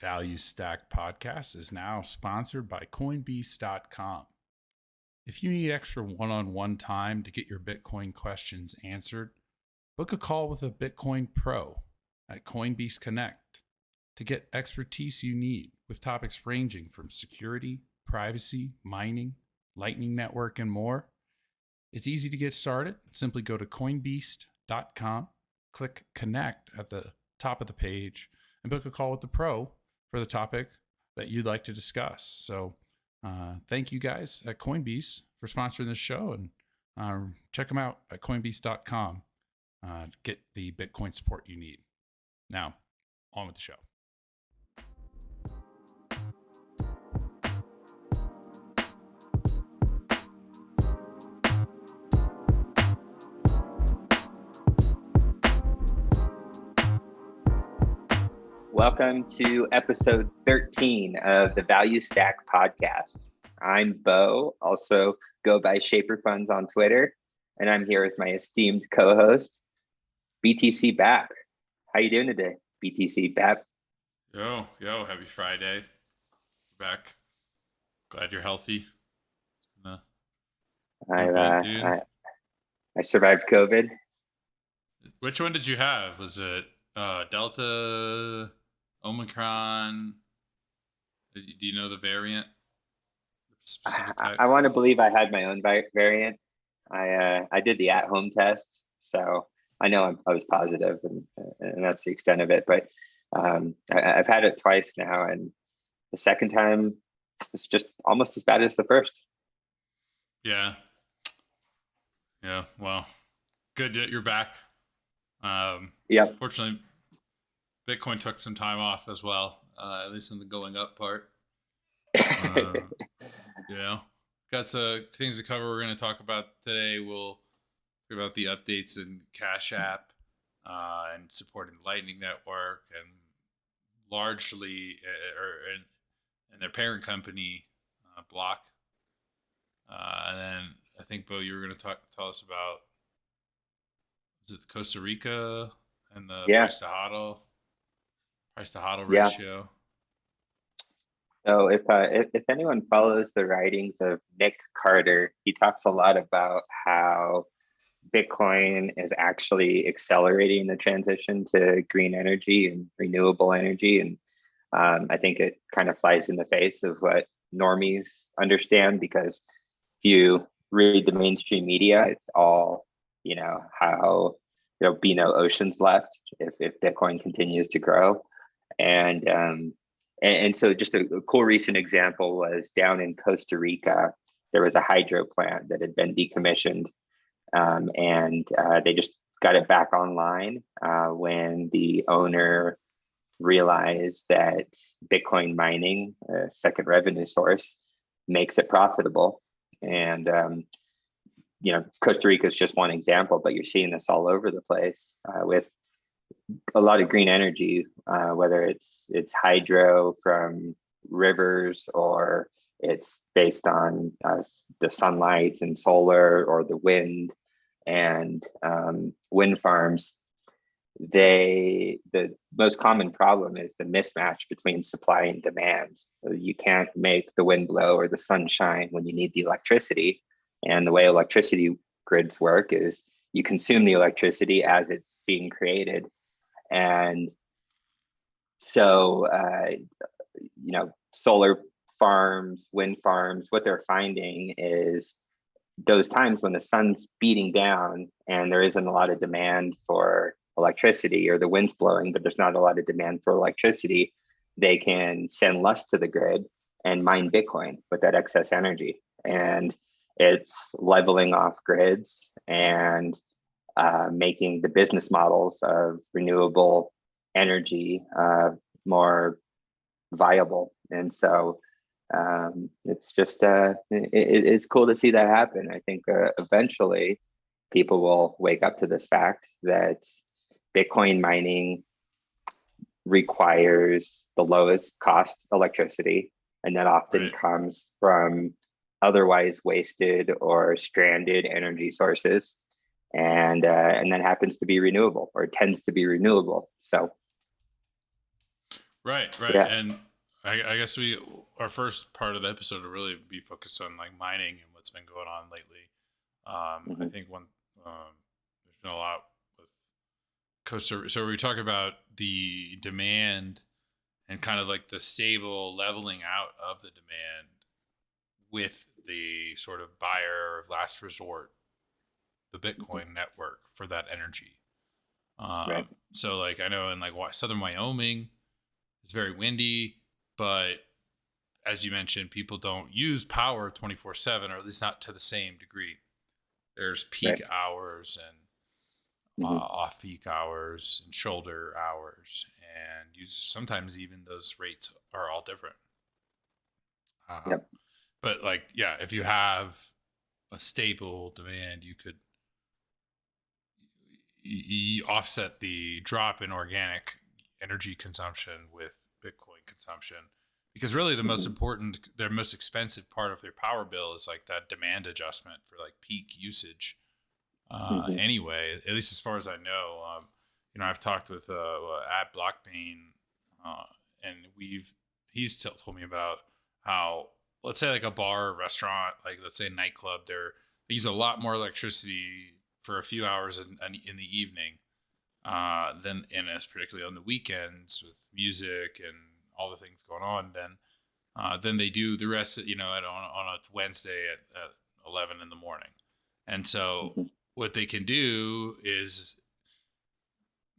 Value Stack podcast is now sponsored by Coinbeast.com. If you need extra one-on-one time to get your Bitcoin questions answered, book a call with a Bitcoin pro at Coinbeast Connect to get expertise you need with topics ranging from security, privacy, mining, Lightning Network, and more. It's easy to get started. Simply go to Coinbeast.com, click Connect at the top of the page, and book a call with the pro for the topic that you'd like to discuss. So thank you guys at Coinbeast for sponsoring this show, and check them out at Coinbeast.com to get the Bitcoin support you need. Now, on with the show. Welcome to episode 13 of the Value Stack podcast. I'm Bo, also go by Shaper Funds on Twitter, and I'm here with my esteemed co-host, BTC Bap. How you doing today, BTC Bap? Yo, happy Friday. Back. Glad you're healthy. It's been I survived COVID. Which one did you have? Was it Delta, Omicron? Do you know the variant? Specific type? I want to believe I had my own variant. I did the at-home test, so I know I was positive, and that's the extent of it. But I've had it twice now, and the second time it's just almost as bad as the first. Yeah. Well, good that you're back. Yeah. Fortunately, Bitcoin took some time off as well, at least in the going up part. Got some things to cover. We're going to talk about today. We'll talk about the updates in Cash App and supporting the Lightning Network, and largely, and their parent company, Block. And then I think, Bo, you were going to tell us about, is it Costa Rica and the Price-to-Hodl ratio? So if anyone follows the writings of Nick Carter, he talks a lot about how Bitcoin is actually accelerating the transition to green energy and renewable energy. And I think it kind of flies in the face of what normies understand, because if you read the mainstream media, it's all, how there'll be no oceans left if Bitcoin continues to grow. And so just a cool recent example was down in Costa Rica. There was a hydro plant that had been decommissioned, and they just got it back online when the owner realized that Bitcoin mining, a second revenue source, makes it profitable. And Costa Rica is just one example, but you're seeing this all over the place with a lot of green energy, whether it's hydro from rivers, or it's based on the sunlight and solar, or the wind and wind farms. The most common problem is the mismatch between supply and demand. You can't make the wind blow or the sun shine when you need the electricity. And the way electricity grids work is you consume the electricity as it's being created. And so, solar farms, wind farms, what they're finding is those times when the sun's beating down and there isn't a lot of demand for electricity, or the wind's blowing, but there's not a lot of demand for electricity, they can send less to the grid and mine Bitcoin with that excess energy. And it's leveling off grids and making the business models of renewable energy more viable. And so it's just, it's cool to see that happen. I think eventually people will wake up to this fact that Bitcoin mining requires the lowest cost electricity, and that often comes from otherwise wasted or stranded energy sources. And that happens to be renewable, or tends to be renewable. So, Right, right. Yeah. And I guess our first part of the episode will really be focused on like mining and what's been going on lately. I Hmm. think there's been a lot with Costa. So we talk about the demand and kind of like the stable leveling out of the demand with the sort of buyer of last resort, the Hmm. Bitcoin network for that energy. Right. So like I know in like southern Wyoming, it's very windy, but as you mentioned, people don't use power 24/7, or at least not to the same degree. There's peak Right. hours and Hmm. off peak hours and shoulder hours, and sometimes even those rates are all different. Um, Yep. but like, yeah, if you have a stable demand, you could offset the drop in organic energy consumption with Bitcoin consumption. Because really, Hmm. their most expensive part of their power bill is like that demand adjustment for like peak usage. Hmm. Anyway, at least as far as I know, I've talked with at Blockbane, uh, and told me about how, let's say like a bar or restaurant, like let's say a nightclub, they use a lot more electricity for a few hours in the evening than, and as particularly on the weekends with music and all the things going on, than they do the rest of, on a Wednesday at 11 in the morning. And so Hmm. what they can do is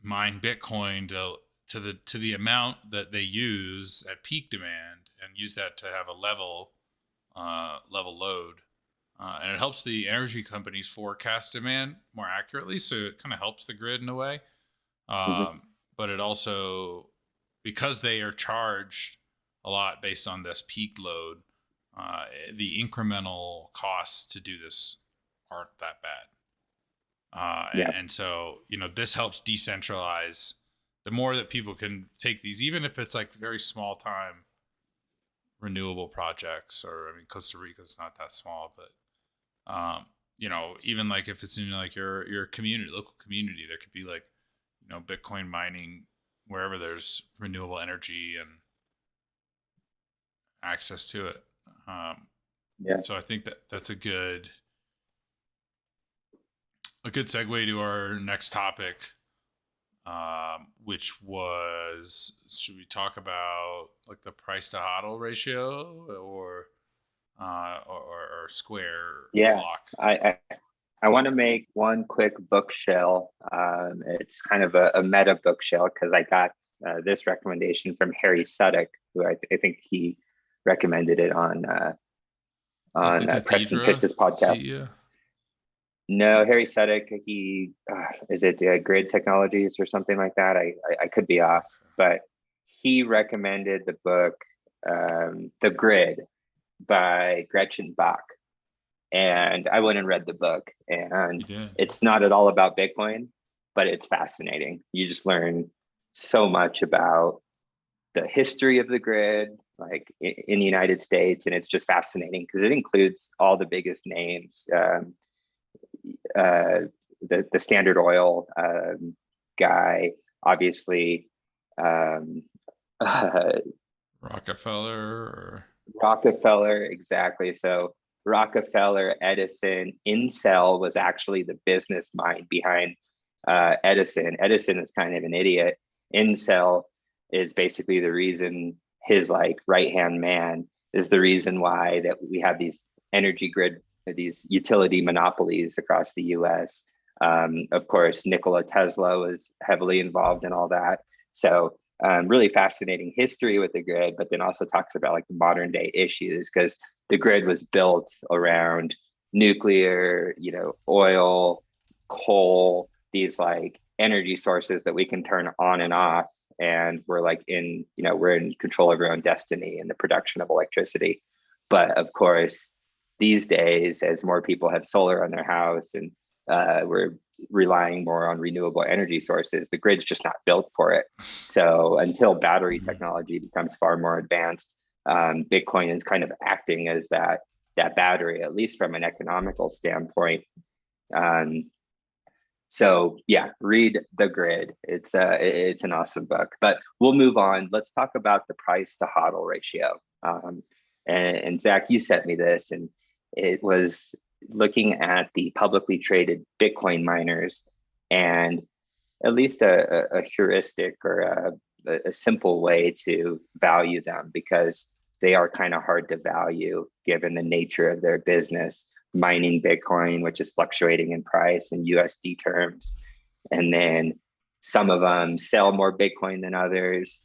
mine Bitcoin to the amount that they use at peak demand, and use that to have a level load. And it helps the energy companies forecast demand more accurately. So it kind of helps the grid in a way. Hmm. Um, but it also, because they are charged a lot based on this peak load, uh, the incremental costs to do this aren't that bad. Yeah. And so, this helps decentralize. The more that people can take these, even if it's like very small time renewable projects, or I mean, Costa Rica is not that small, but even like if it's in like your community, local community, there could be like, Bitcoin mining wherever there's renewable energy and access to it. Um, Yeah. so I think that that's a good segue to our next topic, which was, should we talk about like the price to hodl ratio, or square Yeah. block? I want to make one quick bookshell. It's kind of a meta bookshell because I got this recommendation from Harry Suddick, who I think he recommended it Is that the on Preston Cathedra Fish's podcast. CEO? No, Harry Suddick, he is it Grid Technologies or something like that? I could be off, but he recommended the book The Grid by Gretchen Bach. And I went and read the book, You and did. it's not at all about Bitcoin, but it's fascinating. You just learn so much about the history of the grid, like in the United States, and it's just fascinating because it includes all the biggest names. Uh, the Standard Oil guy, obviously, um, Rockefeller or Rockefeller, exactly. So Rockefeller, Edison, Incel was actually the business mind behind Edison. Edison is kind of an idiot. Incel is basically the reason, his like right hand man is the reason why that we have these energy grid, these utility monopolies across the U.S. Of course, Nikola Tesla was heavily involved in all that. So really fascinating history with the grid, but then also talks about like the modern day issues because the grid was built around nuclear, oil, coal, these like energy sources that we can turn on and off. And we're like we're in control of our own destiny in the production of electricity. But of course, these days, as more people have solar on their house and we're relying more on renewable energy sources, the grid's just not built for it. So until battery Mhm. technology becomes far more advanced, Bitcoin is kind of acting as that battery, at least from an economical standpoint. Um, So yeah, read The Grid. It's an awesome book. But we'll move on. Let's talk about the price to hodl ratio. And Zach, you sent me this, and it was looking at the publicly traded Bitcoin miners, and at least a heuristic or a simple way to value them, because they are kind of hard to value given the nature of their business, mining Bitcoin, which is fluctuating in price in USD terms. And then some of them sell more Bitcoin than others.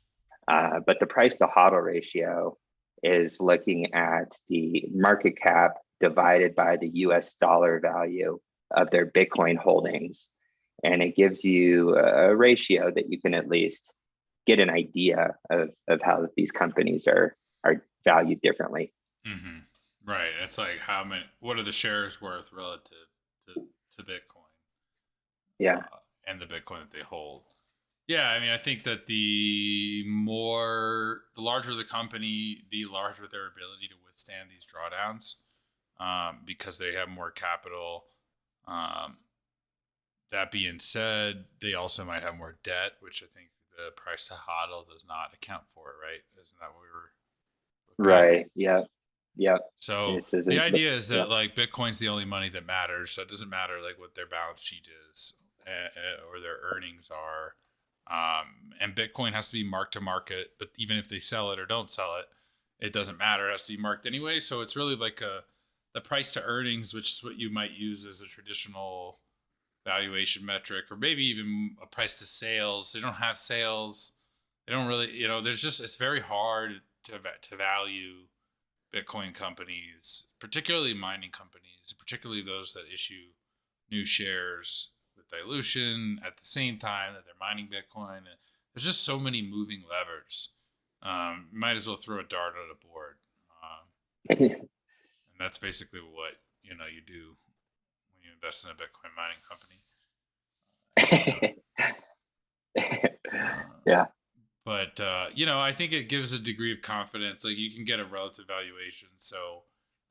But the price to hodl ratio is looking at the market cap divided by the US dollar value of their Bitcoin holdings. And it gives you a ratio that you can at least get an idea of how these companies are valued differently. Mm-hmm. Right. It's like what are the shares worth relative to Bitcoin? Yeah. And the Bitcoin that they hold. Yeah, I mean, I think that the larger the company, the larger their ability to withstand these drawdowns, because they have more capital. That being said, they also might have more debt, which I think the price to hodl does not account for, right? Isn't that what we were looking at? Right. Yeah. Yeah. So This the isn't. idea is Yeah. that like Bitcoin's the only money that matters. So it doesn't matter like what their balance sheet is or their earnings are. And Bitcoin has to be marked to market, but even if they sell it or don't sell it, it doesn't matter. It has to be marked anyway. So it's really like the price to earnings, which is what you might use as a traditional valuation metric, or maybe even a price to sales. They don't have sales. They don't really, there's just, it's very hard to value Bitcoin companies, particularly mining companies, particularly those that issue new shares with dilution at the same time that they're mining Bitcoin. There's just so many moving levers. You might as well throw a dart on a board. And that's basically what you do when you invest in a Bitcoin mining company. Yeah. But I think it gives a degree of confidence. Like you can get a relative valuation. So,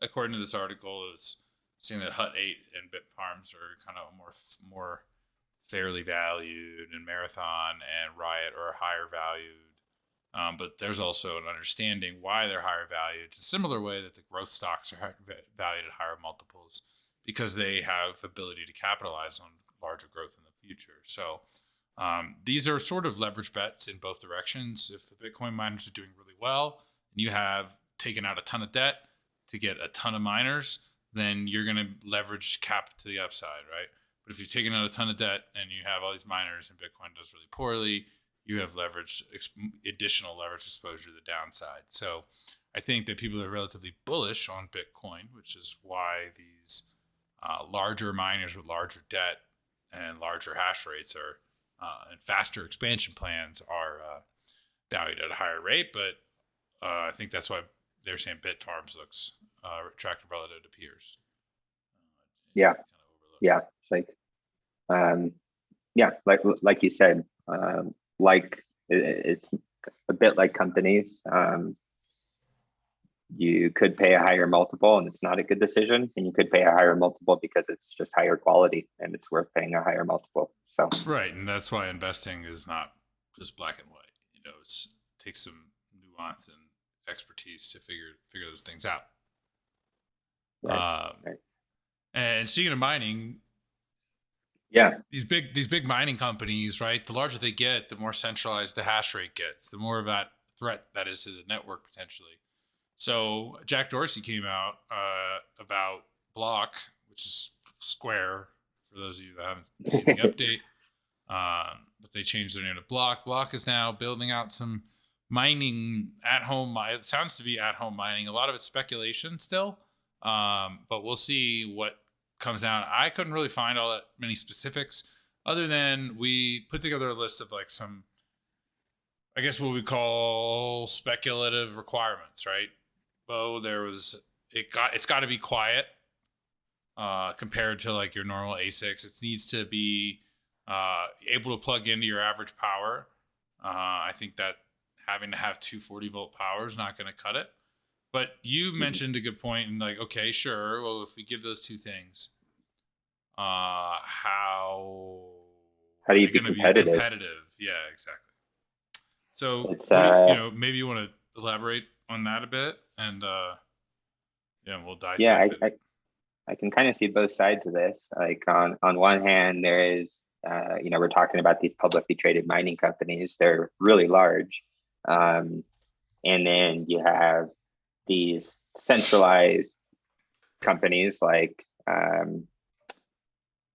according to this article, it's saying that Hut 8 and Bitfarms are kind of more fairly valued, and Marathon and Riot are higher valued. But there's also an understanding why they're higher valued, in a similar way that the growth stocks are valued at higher multiples, because they have ability to capitalize on larger growth in the future. So these are sort of leverage bets in both directions. If the Bitcoin miners are doing really well and you have taken out a ton of debt to get a ton of miners, then you're going to leverage cap to the upside, right? But if you've taken out a ton of debt and you have all these miners and Bitcoin does really poorly, you have additional leverage exposure to the downside. So I think that people are relatively bullish on Bitcoin, which is why these larger miners with larger debt and larger hash rates and faster expansion plans are valued at a higher rate. But I think that's why they're saying Bitfarms looks attractive relative to peers. Yeah. Yeah. It's like, yeah, like you said, it's a bit like companies. You could pay a higher multiple and it's not a good decision, and you could pay a higher multiple because it's just higher quality and it's worth paying a higher multiple. So right, and that's why investing is not just black and white. It takes some nuance and expertise to figure those things out. Right. And speaking of mining, yeah, these big mining companies, right? The larger they get, the more centralized the hash rate gets, the more of that threat that is to the network potentially. So Jack Dorsey came out about Block, which is Square, for those of you that haven't seen the update. But they changed their name to Block. Block is now building out some mining at home. It sounds to be at home mining. A lot of it's speculation still, but we'll see what comes out. I couldn't really find all that many specifics, other than we put together a list of like some, I guess what we call speculative requirements, right? It's got to be quiet compared to like your normal ASICs. It needs to be able to plug into your average power. I think that having to have 240-volt power is not going to cut it. But you mentioned a good point, and like, okay, sure. Well, if we give those two things, how How are do you they be going to be competitive? competitive? Yeah, exactly. So It's what do you know, maybe you want to elaborate on that a bit, and yeah, we'll yeah, dissect it. I can kind of see both sides of this. Like on one hand, there is we're talking about these publicly traded mining companies. They're really large. And then you have these centralized companies like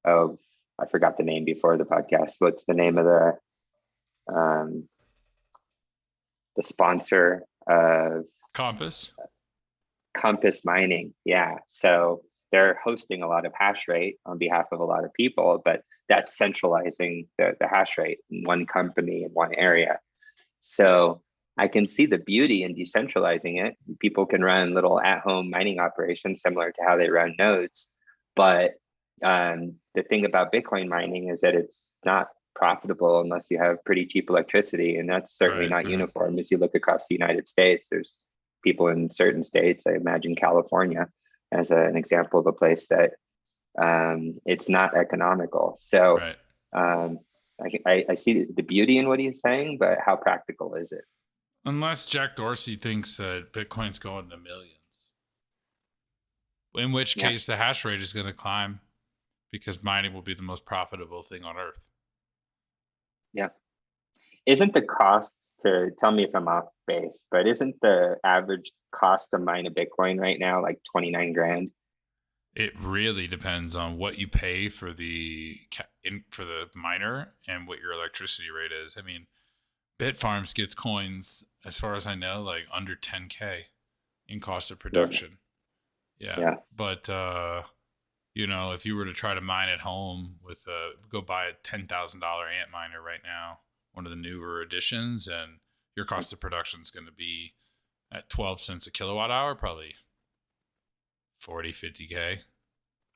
oh, I forgot the name before the podcast. What's the name of um, the sponsor of Compass. Compass Mining? Yeah, so they're hosting a lot of hash rate on behalf of a lot of people, but that's centralizing the hash rate in one company in one area. So I can see the beauty in decentralizing it. People can run little at-home mining operations similar to how they run nodes. But the thing about Bitcoin mining is that it's not profitable unless you have pretty cheap electricity. And that's certainly not uniform. As you look across the United States, there's people in certain states, I imagine California as an example of a place that it's not economical. So Right. I see the beauty in what he's saying, but how practical is it? Unless Jack Dorsey thinks that Bitcoin's going to millions, in which Yeah, case the hash rate is going to climb because mining will be the most profitable thing on earth. yeah. Isn't the cost to tell me if I'm off base, but isn't the average cost to mine a Bitcoin right now like 29 grand? It really depends on what you pay for for the miner and what your electricity rate is. I mean, Bitfarms gets coins, as far as I know, like under 10K in cost of Really? production. Yeah, Yeah. but if you were to try to mine at home with go buy a $10,000 ant miner right now, one of the newer editions, and your cost of production is going to be at 12 cents a kilowatt hour, probably 40, 50K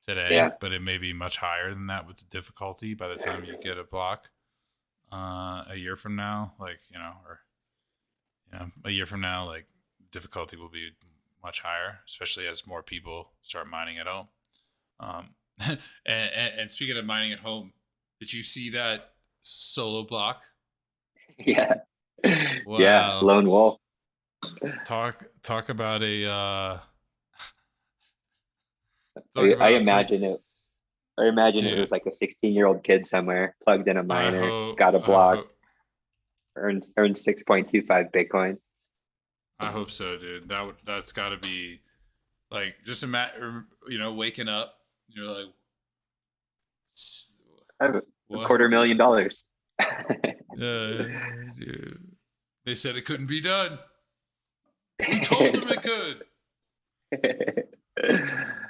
today, Yeah. but it may be much higher than that with the difficulty by the time you get a block a year from now, like, a year from now, like difficulty will be much higher, especially as more people start mining at home. And speaking of mining at home, did you see that solo block? Yeah. Yeah. Wow. Lone wolf. Talk about a talk I about a freak. imagine it. I imagine it Dude, was like a 16-year-old kid somewhere plugged in a I miner, hope got a I block, hope earned 6.25 Bitcoin. I hope so, dude. That's got to be like just imagine, waking up, you're like, I have a what? $250,000. Dude. They said it couldn't be done. Who told them it could?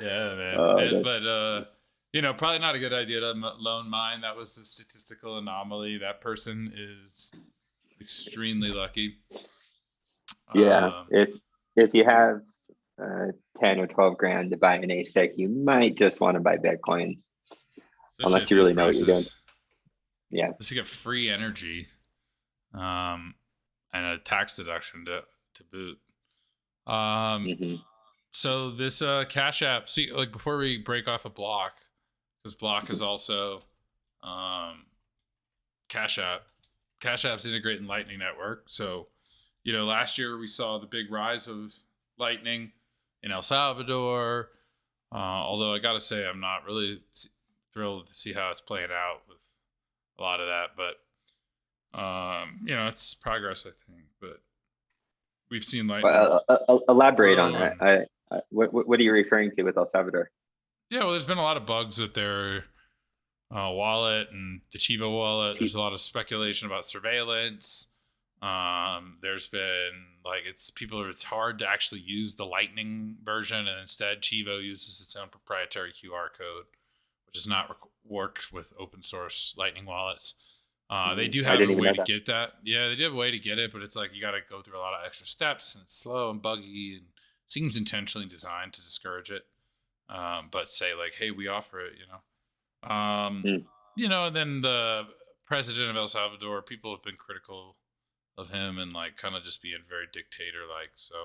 Yeah, man. Oh, that's But probably not a good idea to loan mine. That was a statistical anomaly. That person is extremely lucky. yeah. Um, If you have 10 or 12 grand to buy an ASIC, you might just want to buy Bitcoin Especially unless at you these really know what you're doing. prices. Yeah. Just to get free energy, um, and a tax deduction to boot. Um, Hmm. so this Cash App, see, like before we break off a block, because block is also um, Cash App. Cash App's integrating Lightning Network. So, last year we saw the big rise of Lightning in El Salvador. Although I got to say, I'm not really thrilled to see how it's playing out with a lot of that. But, it's progress, I think. But we've seen Lightning Well, elaborate on grow. that. And What are you referring to with El Salvador? yeah, well, there's been a lot of bugs with their wallet and the Chivo wallet. There's a lot of speculation about surveillance. There's been it's hard to actually use the Lightning version, and instead Chivo uses its own proprietary QR code, which does not work with open source Lightning wallets. They do I have didn't a even way know to that. get that. Yeah, they do have a way to get it, but it's like you got to go through a lot of extra steps, and it's slow and buggy, and seems intentionally designed to discourage it. But say like, hey, we offer it, Mm, and then the president of El Salvador, people have been critical of him and like kind of just being very dictator like. So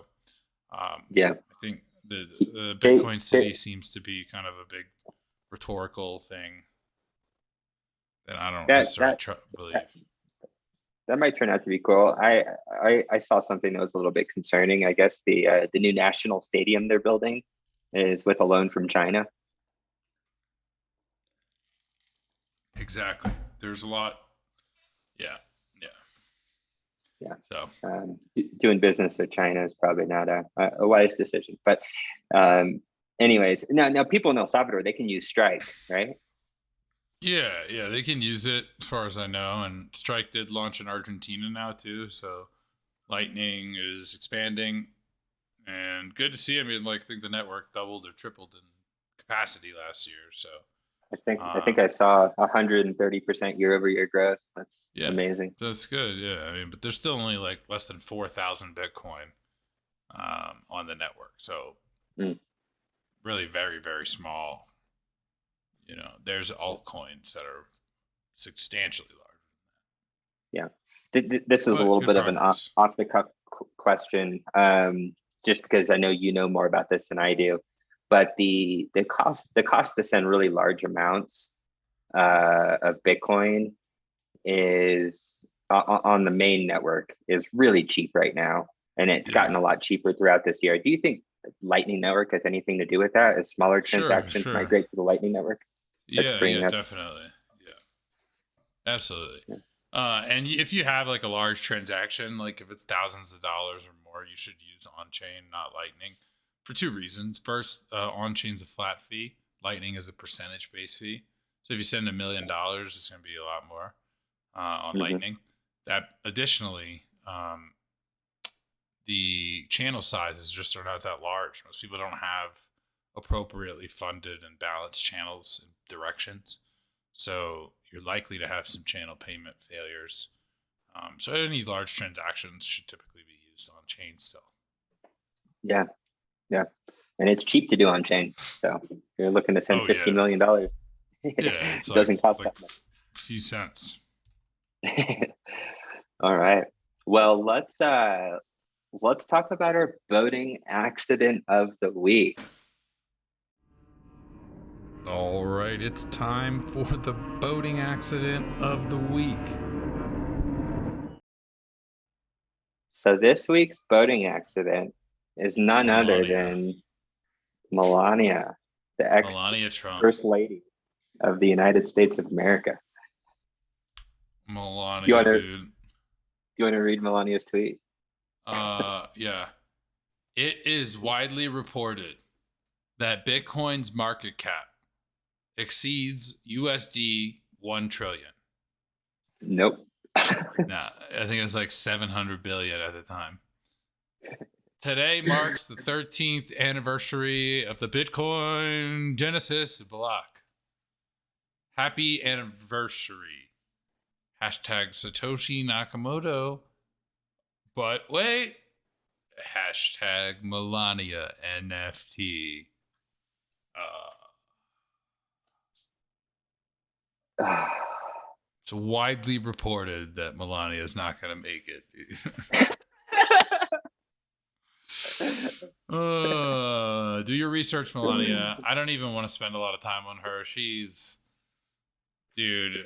yeah. I think the They, Bitcoin they, city seems to be kind of a big rhetorical thing that I don't That necessarily that believe. that that might turn out to be cool. I saw something that was a little bit concerning. I guess the new national stadium they're building is with a loan from China. Exactly. There's a lot. Yeah. Yeah. Yeah. So Doing business with China is probably not a wise decision. But anyways, now people in El Salvador, they can use Strike, right? yeah, they can use it as far as I know. And Strike did launch in Argentina now too. So Lightning is expanding, and good to see. I mean, like, I think the network doubled or tripled in capacity last year. So I think I saw 130% year-over-year growth. That's yeah, amazing. that's good. Yeah, I mean, but there's still only like less than 4,000 Bitcoin on the network. So Mm. really very, very small. You know, there's altcoins that are substantially larger. Yeah. This is a But little good bit of an progress. off the cuff question, just because I know you know more about this than I do. But the cost to send really large amounts of Bitcoin is on the main network is really cheap right now, and it's Yeah, gotten a lot cheaper throughout this year. Do you think Lightning Network has anything to do with that? As smaller transactions sure. migrate to the Lightning Network, that's Yeah, freeing up. definitely. Yeah, absolutely. Yeah. And if you have like a large transaction, like if it's thousands of dollars or more, you should use on chain, not Lightning, for two reasons. First, on chain's a flat fee. Lightning is a percentage based fee. So if you send $1 million, it's going to be a lot more on Hmm. Lightning. That additionally, the channel sizes just are not that large. Most people don't have appropriately funded and balanced channels and directions. So you're likely to have some channel payment failures. So any large transactions should typically be used on chain still. Yeah, yeah, and it's cheap to do on chain. So if you're looking to send Oh $15 yeah, million, yeah. It's it like doesn't cost like that much. a few cents. All right. Well, let's talk about our boating accident of the week. All right, it's time for the boating accident of the week. So this week's boating accident is none other Melania, than Melania, the ex Melania Trump, first lady of the United States of America. Do you want Melania, to dude. read Melania's tweet? Yeah. It is widely reported that Bitcoin's market cap exceeds USD 1 trillion. Nope. Nah, I think it was like 700 billion at the time. Today marks the 13th anniversary of the Bitcoin Genesis block. Happy anniversary. Hashtag Satoshi Nakamoto. But wait. Hashtag Melania NFT. It's widely reported that Melania is not going to make it. Do your research, Melania. I don't even want to spend a lot of time on her. She's, dude.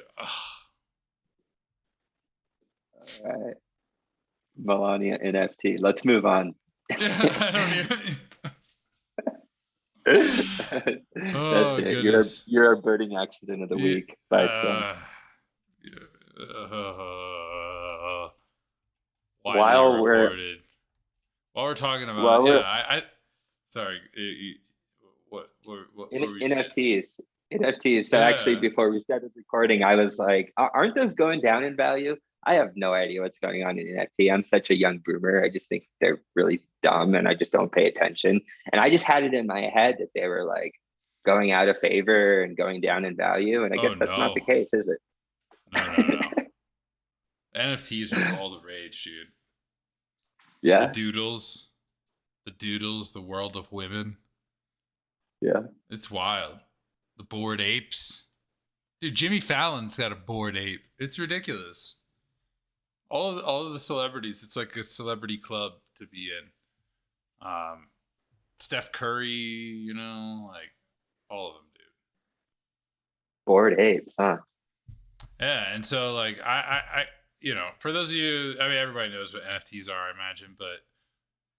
All right. Melania NFT. Let's move on. I don't even. That's Oh it. goodness. You're our birding accident of the Yeah, week. But widely while we're reported. While we're talking about, while yeah, we're I sorry, what in were we saying? NFTs. So actually, Yeah. before we started recording, I was like, "Aren't those going down in value?" I have no idea what's going on in NFT. I'm such a young boomer. I just think they're really dumb, and I just don't pay attention. And I just had it in my head that they were like going out of favor and going down in value. And I Oh guess that's not the no, case, is no. it? NFTs are all the rage, dude. The Yeah, doodles, the world of women. yeah. It's wild. The bored apes. Dude, Jimmy Fallon's got a bored ape. It's ridiculous. All of the celebrities, it's like a celebrity club to be in. Steph Curry, like all of them, dude. Bored apes, huh? Yeah, and so like I you know, for those of you, I mean, everybody knows what NFTs are, I imagine, but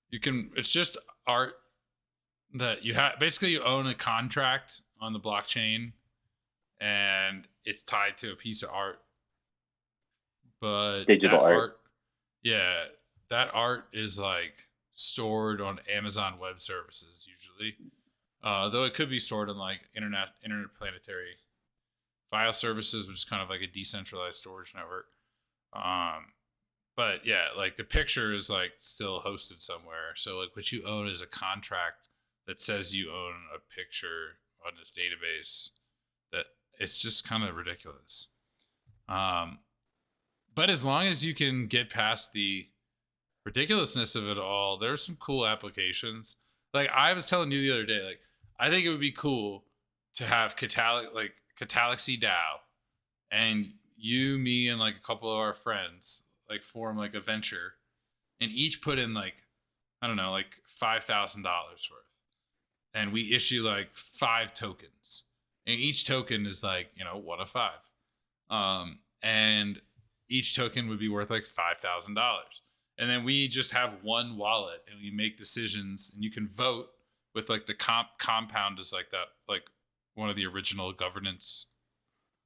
you can. It's just art that you have. Basically, you own a contract on the blockchain, and it's tied to a piece of art. But Digital that art. art, yeah, that art is like stored on Amazon Web Services usually. Though it could be stored on like interplanetary file services, which is kind of like a decentralized storage network. Um, but yeah, like the picture is like still hosted somewhere. So like what you own is a contract that says you own a picture on this database. That it's just kind of ridiculous. Um, but as long as you can get past the ridiculousness of it all, there's some cool applications. Like I was telling you the other day, like I think it would be cool to have Catalyxy DAO, and you, me, and like a couple of our friends like form like a venture, and each put in like I don't know, like $5,000 worth, and we issue like 5 tokens, and each token is like one of five, and each token would be worth like $5,000, and then we just have one wallet, and we make decisions, and you can vote with like the compound is like that, like one of the original governance.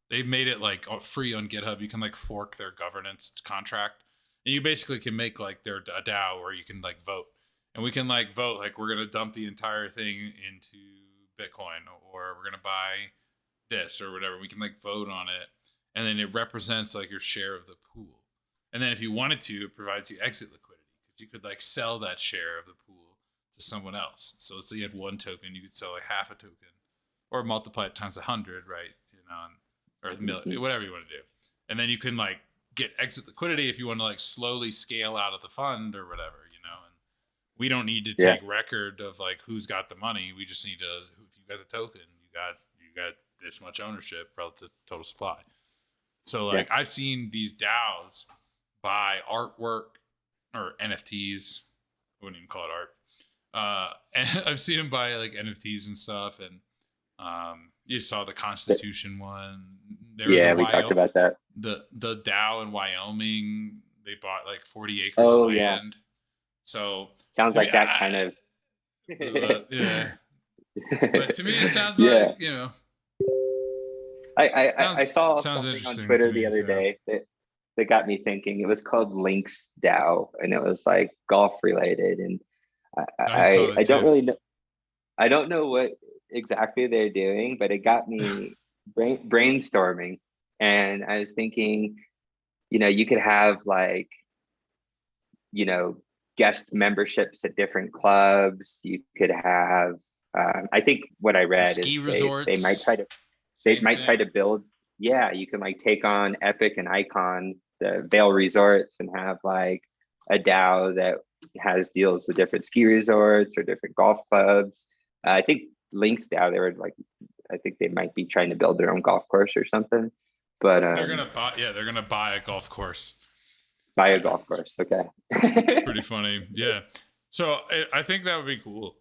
They made it like free on GitHub. You can like fork their governance contract, and you basically can make like their a DAO where you can like vote, and we can like vote like we're gonna dump the entire thing into Bitcoin, or we're gonna buy this or whatever. We can like vote on it, and then it represents like your share of the pool. And then if you wanted to, it provides you exit liquidity because you could like sell that share of the pool to someone else. So let's say you had 1 token, you could sell like half a token, or multiply it times 100, right? Or whatever you want to do, and then you can like get exit liquidity if you want to like slowly scale out of the fund or whatever. And we don't need to take record of like who's got the money. We just need to, if you got a token, you got this much ownership relative to total supply. So like I've seen these DAOs buy artwork or NFTs. I wouldn't even call it art. And I've seen them buy like NFTs and stuff, and you saw the Constitution one. There was we talked about that. The DAO in Wyoming, they bought like 40 acres of land. Yeah. So sounds like that kind of. Yeah. But to me, it sounds like I saw something on Twitter the other day that got me thinking. It was called Links DAO, and it was like golf related, and I don't really know. I don't know what exactly they're doing, but it got me brainstorming. And I was thinking, you could have like, guest memberships at different clubs. You could have, I think what I read ski is resorts. they might try to build. Yeah, you can like take on Epic and Icon, the Vail Resorts, and have like a DAO that has deals with different ski resorts or different golf clubs. I think Links DAO, they were like, I think they might be trying to build their own golf course or something. But they're gonna buy a golf course. Buy a golf course, okay. Pretty funny, yeah. So I think that would be cool.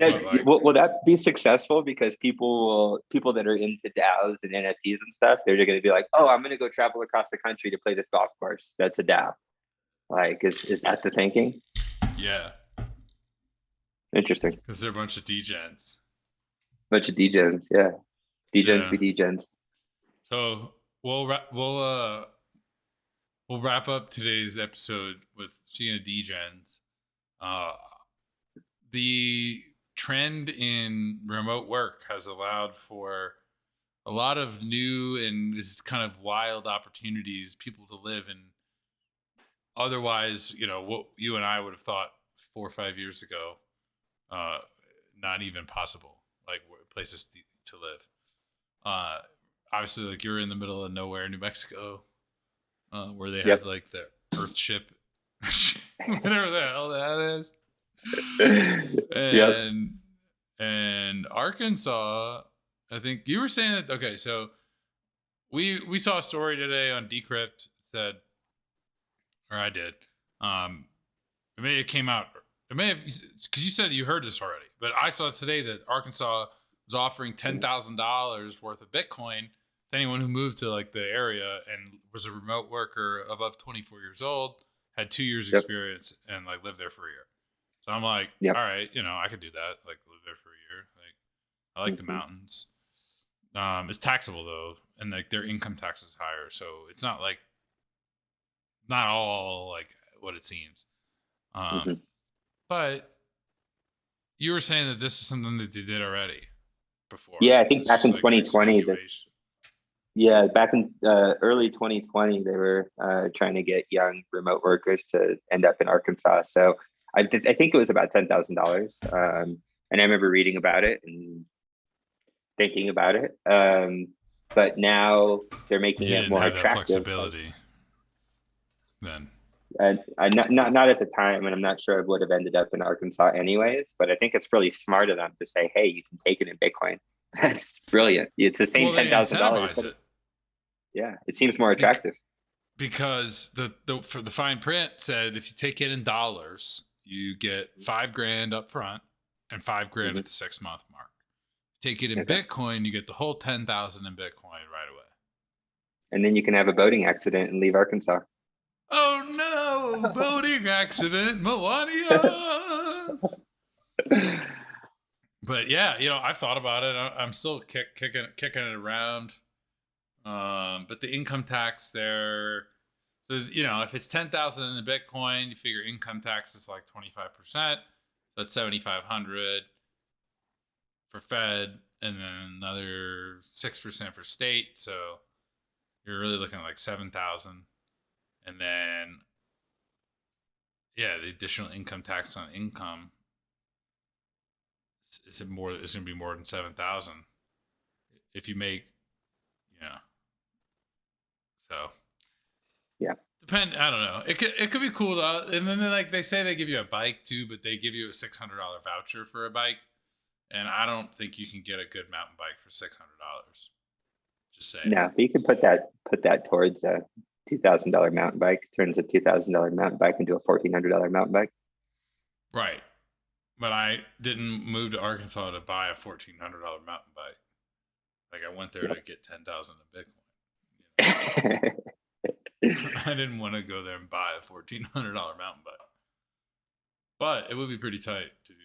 Now, will that be successful? Because people that are into DAOs and NFTs and stuff, they're going to be like, oh, I'm going to go travel across the country to play this golf course. That's a DAO. Like, is that the thinking? Yeah. Interesting. Because they're a bunch of degens. Yeah. Degens be degens. So we'll wrap up today's episode with seeing degens. The trend in remote work has allowed for a lot of new and this kind of wild opportunities, people to live in otherwise, what you and I would have thought 4 or 5 years ago, not even possible, like places to live. Obviously, like you're in the middle of nowhere, New Mexico, where they have like the Earth ship, whatever the hell that is. And Arkansas, I think you were saying that. Okay, so we saw a story today on Decrypt said, or I did. It came out. It may have, because you said you heard this already, but I saw today that Arkansas was offering $10,000 worth of Bitcoin to anyone who moved to like the area and was a remote worker above 24 years old, had 2 years Yep. experience, and like lived there for a year. So I'm like, Yep. all right, I could do that. Like live there for a year. Like I like the mountains. It's taxable though, and like their income tax is higher, so it's not all like what it seems. But you were saying that this is something that they did already before. Yeah, I This think is back just in like 2020, extenuation. back in early 2020, they were trying to get young remote workers to end up in Arkansas. So I think it was about $10,000. And I remember reading about it and thinking about it. But now they're making You it didn't more have that attractive. flexibility then. Not at the time, and I'm not sure I would have ended up in Arkansas anyways. But I think it's really smart of them to say, "Hey, you can take it in Bitcoin." That's brilliant. It's the same $10,000. It. Yeah, it seems more attractive. Because the for the fine print said if you take it in dollars, you get $5,000 up front and $5,000 at the 6-month mark. Take it in Bitcoin, you get the whole 10,000 in Bitcoin right away. And then you can have a boating accident and leave Arkansas. Oh no, boating accident, Melania. But yeah, I've thought about it. I'm still kicking it around. But the income tax there, so if it's 10,000 in the Bitcoin, you figure income tax is like 25%. So that's 7,500 for Fed, and then another 6% for state. So you're really looking at like 7,000, and then the additional income tax on income is it more? It's going to be more than 7,000 if you make, So I don't know. It could be cool though. And then they say they give you a bike too, but they give you a $600 voucher for a bike, and I don't think you can get a good mountain bike for $600. Just saying. No, but you can put that towards a $2,000 mountain bike. Turns a $2,000 mountain bike into a $1,400 mountain bike. Right, but I didn't move to Arkansas to buy a $1,400 mountain bike. Like I went there to get 10,000 in Bitcoin. I didn't want to go there and buy a $1,400 mountain bike, but it would be pretty tight to do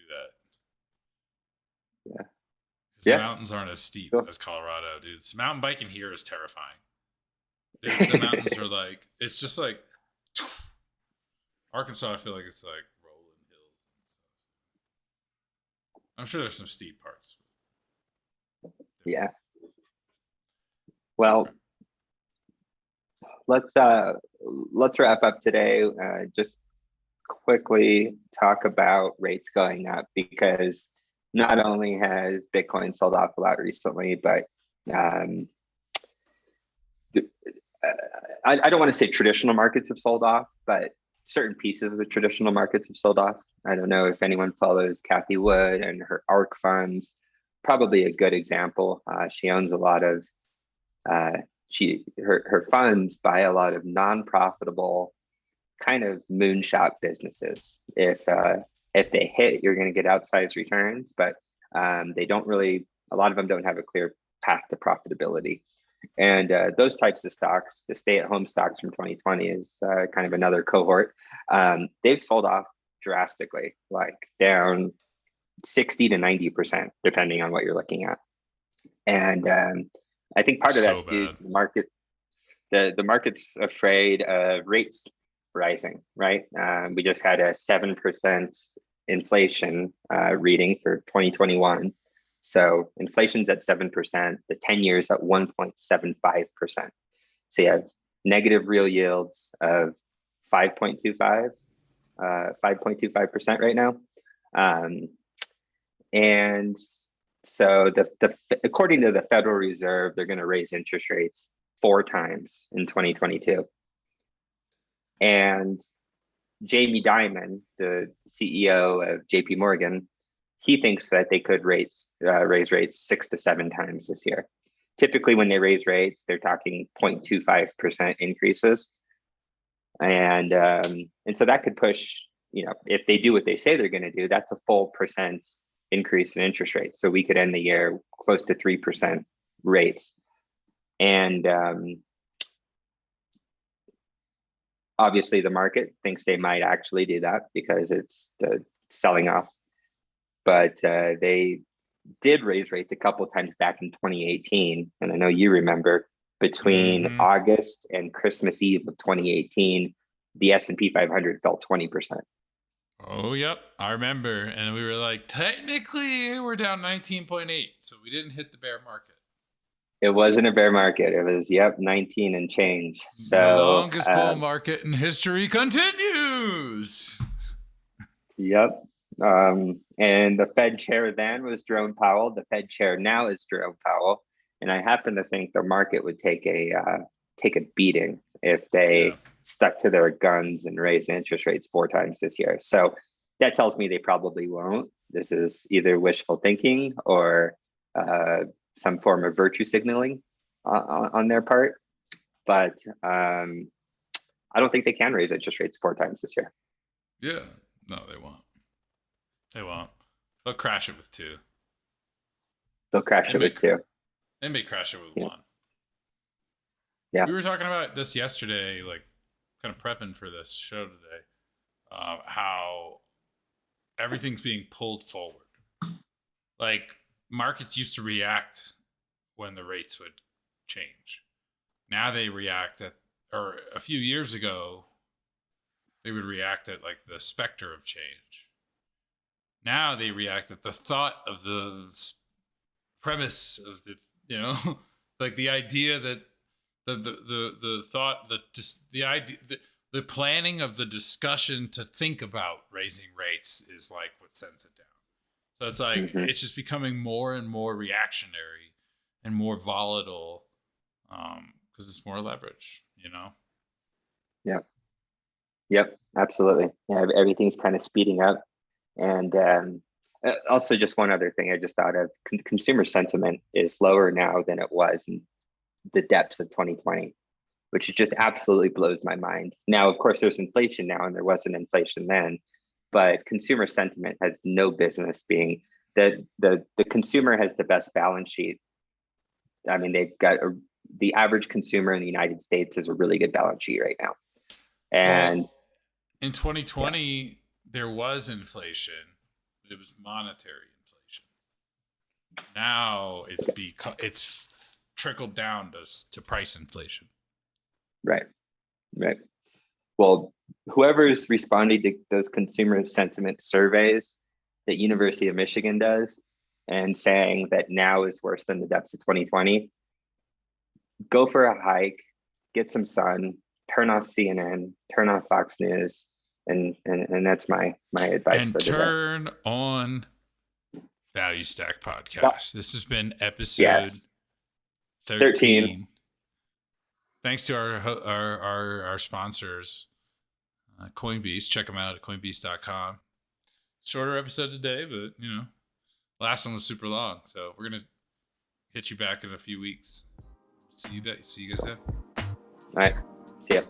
that. The mountains aren't as steep as Colorado, dude. This mountain biking here is terrifying. The mountains are like, it's just like Arkansas. I feel like it's like rolling hills and stuff. I'm sure there's some steep parts. Yeah. Well, let's wrap up today. Just quickly talk about rates going up, because not only has Bitcoin sold off a lot recently, but I don't want to say traditional markets have sold off, but certain pieces of traditional markets have sold off. I don't know if anyone follows Cathie Wood and her ARK funds. Probably a good example. She owns a lot of her funds buy a lot of non-profitable kind of moonshot businesses. If they hit, you're going to get outsized returns, but they don't really. A lot of them don't have a clear path to profitability. And those types of stocks, the stay-at-home stocks from 2020 is kind of another cohort. They've sold off drastically, like down 60 to 90%, depending on what you're looking at. And I think part of that's due to the market. The market's afraid of rates rising, right? We just had a 7% inflation reading for 2021. So inflation's at 7%, the 10 years at 1.75%. So you have negative real yields of 5.25% right now. And so according to the Federal Reserve, they're going to raise interest rates 4 times in 2022. And Jamie Dimon, the CEO of JP Morgan, he thinks that they could raise rates 6 to 7 times this year. Typically, when they raise rates, they're talking 0.25% increases. And so that could push, if they do what they say they're going to do, that's a full percent increase in interest rates. So we could end the year close to 3% rates. And obviously the market thinks they might actually do that because it's the selling off. But they did raise rates a couple of times back in 2018. And I know you remember, between August and Christmas Eve of 2018, the S&P 500 fell 20%. Oh, yep. I remember. And we were like, technically, we're down 19.8. So we didn't hit the bear market. It wasn't a bear market. It was, 19 and change. So the longest bull market in history continues. Yep. And the Fed chair then was Jerome Powell. The Fed chair now is Jerome Powell. And I happen to think the market would take a beating if they stuck to their guns and raised interest rates 4 times this year. So that tells me they probably won't. This is either wishful thinking or some form of virtue signaling on their part. But I don't think they can raise interest rates 4 times this year. Yeah. No, they won't. They won't. They'll crash it with 2. They'll crash it with 2. They may crash it with 1. Yeah. We were talking about this yesterday, like kind of prepping for this show today, how everything's being pulled forward. Like markets used to react when the rates would change. Now they react or a few years ago, they would react at like the specter of change. Now they react at the thought of the premise of the, like the idea that the thought, the idea, the planning of the discussion to think about raising rates is like what sends it down. So it's like, it's just becoming more and more reactionary and more volatile because it's more leverage, Yeah. Yep, absolutely. Yeah, everything's kind of speeding up. And also just one other thing I just thought of, consumer sentiment is lower now than it was in the depths of 2020, which just absolutely blows my mind. Now, of course, there's inflation now and there wasn't inflation then, but consumer sentiment has no business being the consumer has the best balance sheet. I mean, they've got the average consumer in the United States has a really good balance sheet right now. And in 2020, there was inflation. It was monetary inflation. Now it's trickled down to price inflation. Right. Well, whoever's responding to those consumer sentiment surveys that University of Michigan does and saying that now is worse than the depths of 2020, go for a hike, get some sun, turn off CNN, turn off Fox News, and that's my advice and for today. Turn on Value Stack Podcast. This has been episode 13. Thanks to our sponsors, Coinbase. Check them out at coinbase.com. Shorter episode today, but last one was super long, so we're gonna hit you back in a few weeks. See you guys then. All right. See ya.